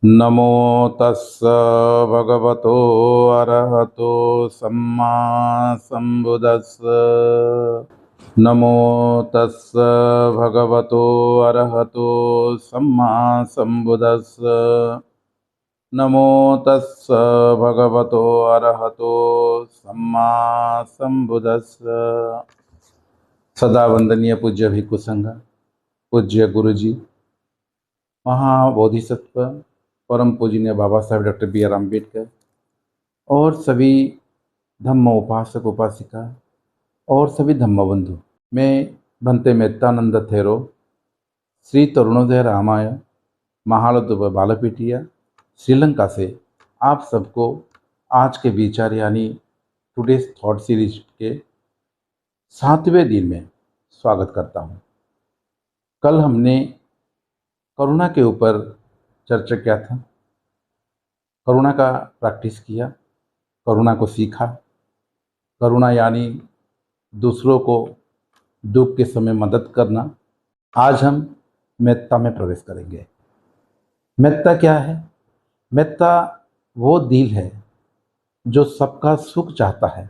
नमो तस्स भगवतो अरहतो सम्मा सम्बुद्दस्स। नमो तस्स भगवतो अरहतो सम्मा सम्बुद्दस्स। नमो तस्स भगवतो अरहतो सम्मा सम्बुद्दस्स। सदा वंदनीय पूज्य भिक्षु संघ, पूज्य गुरु जी, महाबोधिसत्व परम पूजनीय बाबा साहेब डॉक्टर बी.आर. अम्बेडकर और सभी धम्म उपासक उपासिका और सभी धम्म बंधु, मैं भंते मेत्तानंद थेरो श्री तरुणोदय रामाय महालदुब बालपीठिया श्रीलंका से आप सबको आज के विचार यानी टुडेज थॉट सीरीज के 7वें दिन में स्वागत करता हूँ। कल हमने करुणा के ऊपर चर्चा किया था, करुणा का प्रैक्टिस किया, करुणा को सीखा। करुणा यानी दूसरों को दुख के समय मदद करना। आज हम मेत्ता में प्रवेश करेंगे। मेत्ता क्या है? मेत्ता वो दिल है जो सबका सुख चाहता है,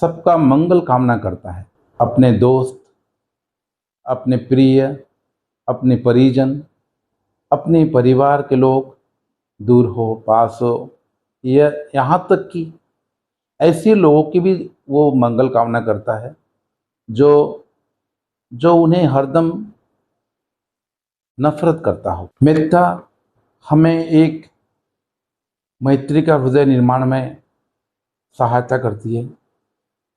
सबका मंगल कामना करता है। अपने दोस्त, अपने प्रिय, अपने परिजन, अपने परिवार के लोग दूर हो पास हो, या यहाँ तक कि ऐसे लोगों की भी वो मंगल कामना करता है जो उन्हें हरदम नफरत करता हो। मेत्ता हमें एक मैत्री का हृदय निर्माण में सहायता करती है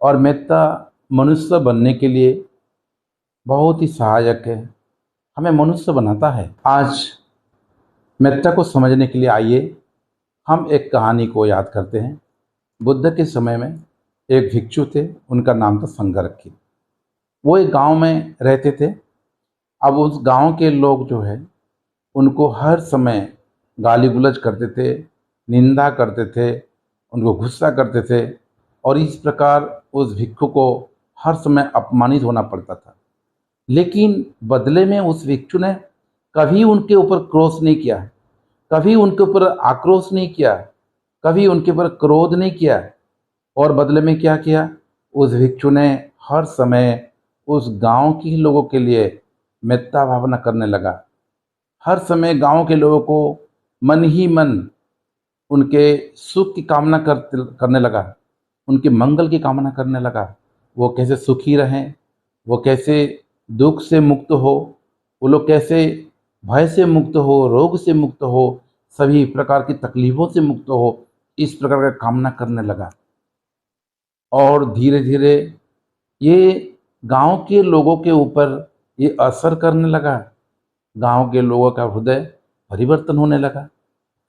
और मेत्ता मनुष्य बनने के लिए बहुत ही सहायक है, हमें मनुष्य बनाता है। आज मेत्ता को समझने के लिए आइए हम एक कहानी को याद करते हैं। बुद्ध के समय में एक भिक्षु थे, उनका नाम था संगरखी। वो एक गांव में रहते थे। अब उस गांव के लोग जो है उनको हर समय गाली गुलज करते थे, निंदा करते थे, उनको गुस्सा करते थे और इस प्रकार उस भिक्षु को हर समय अपमानित होना पड़ता था। लेकिन बदले में उस भिक्षु ने कभी उनके ऊपर क्रोध नहीं किया, कभी उनके ऊपर आक्रोश नहीं किया, कभी उनके ऊपर क्रोध नहीं किया। और बदले में क्या किया? उस भिक्षु ने हर समय उस गांव के लोगों के लिए मेत्ता भावना करने लगा। हर समय गांव के लोगों को मन ही मन उनके सुख की कामना करने लगा, उनके मंगल की कामना करने लगा। वो कैसे सुखी रहें, वो कैसे दुख से मुक्त हो, वो लोग कैसे भय से मुक्त हो, रोग से मुक्त हो, सभी प्रकार की तकलीफों से मुक्त हो, इस प्रकार का कामना करने लगा। और धीरे धीरे ये गांव के लोगों के ऊपर ये असर करने लगा। गांव के लोगों का हृदय परिवर्तन होने लगा।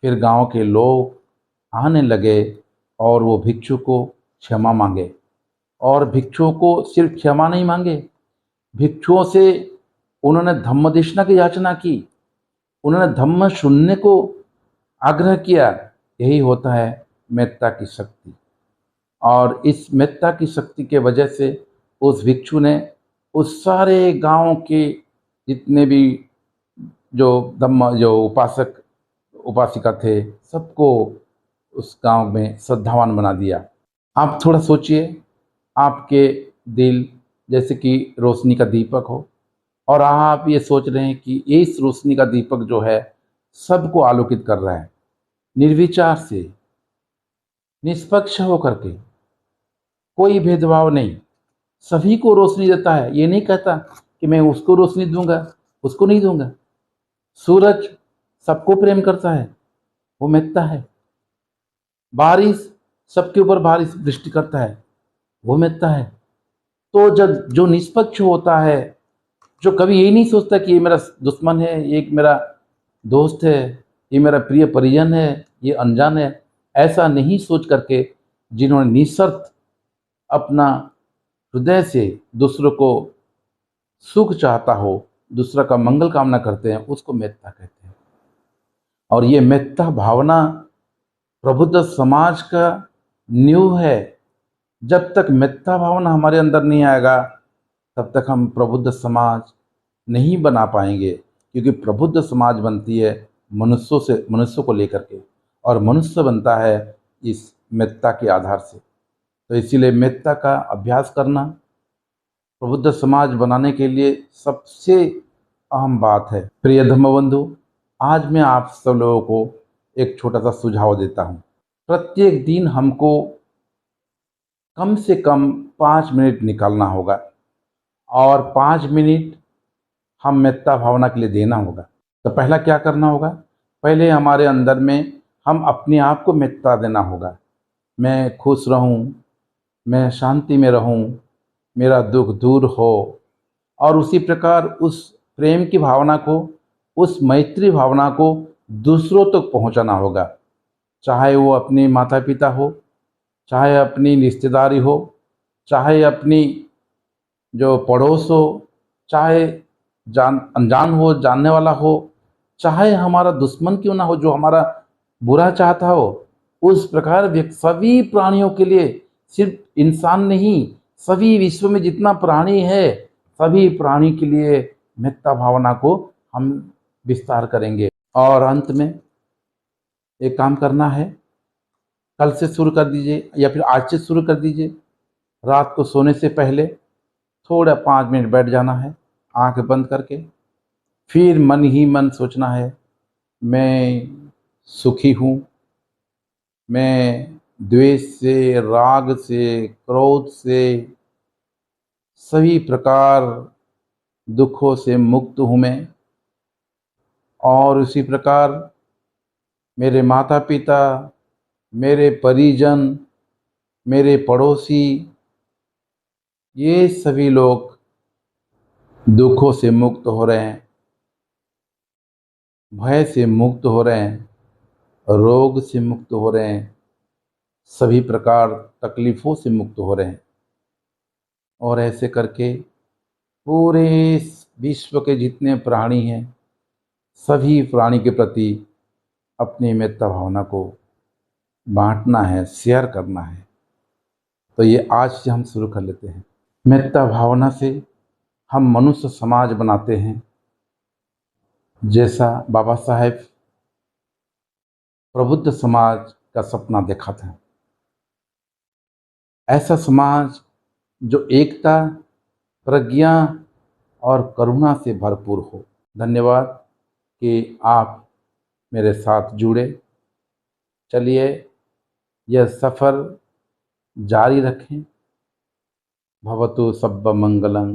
फिर गांव के लोग आने लगे और वो भिक्षु को क्षमा मांगे। और भिक्षुओं को सिर्फ क्षमा नहीं मांगे, भिक्षुओं से उन्होंने धम्मदेशना की याचना की, उन्होंने धम्म सुनने को आग्रह किया। यही होता है मेत्ता की शक्ति। और इस मेत्ता की शक्ति के वजह से उस भिक्षु ने उस सारे गांव के जितने भी जो उपासक उपासिका थे, सबको उस गांव में श्रद्धावान बना दिया। आप थोड़ा सोचिए, आपके दिल जैसे कि रोशनी का दीपक हो और आप ये सोच रहे हैं कि ये इस रोशनी का दीपक जो है सबको आलोकित कर रहा है, निर्विचार से, निष्पक्ष होकर के, कोई भेदभाव नहीं, सभी को रोशनी देता है। ये नहीं कहता कि मैं उसको रोशनी दूंगा, उसको नहीं दूंगा। सूरज सबको प्रेम करता है, वो मेत्ता है। बारिश सबके ऊपर बारिश दृष्टि करता है, वो मेत्ता है। तो जब जो निष्पक्ष होता है, जो कभी यही नहीं सोचता कि ये मेरा दुश्मन है, ये मेरा दोस्त है, ये मेरा प्रिय परिजन है, ये अनजान है, ऐसा नहीं सोच करके जिन्होंने निस्वार्थ अपना हृदय से दूसरों को सुख चाहता हो, दूसरा का मंगल कामना करते हैं, उसको मेत्ता कहते हैं। और ये मेत्ता भावना प्रबुद्ध समाज का नींव है। जब तक मेत्ता भावना हमारे अंदर नहीं आएगा तब तक हम प्रबुद्ध समाज नहीं बना पाएंगे, क्योंकि प्रबुद्ध समाज बनती है मनुष्य को लेकर के, और मनुष्य बनता है इस मेत्ता के आधार से। तो इसीलिए मेत्ता का अभ्यास करना प्रबुद्ध समाज बनाने के लिए सबसे अहम बात है। प्रिय धम्मबंधु, आज मैं आप सब लोगों को एक छोटा सा सुझाव देता हूँ। प्रत्येक दिन हमको कम से कम 5 मिनट निकालना होगा, और 5 मिनट हम मेत्ता भावना के लिए देना होगा। तो पहला क्या करना होगा? पहले हमारे अंदर में हम अपने आप को मेत्ता देना होगा। मैं खुश रहूं, मैं शांति में रहूं, मेरा दुख दूर हो। और उसी प्रकार उस प्रेम की भावना को, उस मैत्री भावना को दूसरों तक पहुंचाना होगा। चाहे वो अपने माता पिता हो, चाहे अपनी रिश्तेदारी हो, चाहे अपनी जो पड़ोस हो, चाहे अनजान हो, जानने वाला हो, चाहे हमारा दुश्मन क्यों ना हो जो हमारा बुरा चाहता हो। उस प्रकार सभी प्राणियों के लिए, सिर्फ इंसान नहीं, सभी विश्व में जितना प्राणी है सभी प्राणी के लिए मेत्ता भावना को हम विस्तार करेंगे। और अंत में एक काम करना है, कल से शुरू कर दीजिए या फिर आज से शुरू कर दीजिए। रात को सोने से पहले थोड़ा 5 मिनट बैठ जाना है आंख बंद करके। फिर मन ही मन सोचना है, मैं सुखी हूँ, मैं द्वेष से, राग से, क्रोध से, सभी प्रकार दुखों से मुक्त हूँ मैं। और उसी प्रकार मेरे माता पिता, मेरे परिजन, मेरे पड़ोसी, ये सभी लोग दुखों से मुक्त हो रहे हैं, भय से मुक्त हो रहे हैं, रोग से मुक्त हो रहे हैं, सभी प्रकार तकलीफ़ों से मुक्त हो रहे हैं। और ऐसे करके पूरे विश्व के जितने प्राणी हैं सभी प्राणी के प्रति अपनी मेत्ता भावना को बांटना है, शेयर करना है। तो ये आज से हम शुरू कर लेते हैं। मेत्ता भावना से हम मनुष्य समाज बनाते हैं, जैसा बाबा साहेब प्रबुद्ध समाज का सपना देखा था। ऐसा समाज जो एकता, प्रज्ञा और करुणा से भरपूर हो। धन्यवाद कि आप मेरे साथ जुड़े। चलिए यह सफ़र जारी रखें। भवतु सब्ब मंगलं।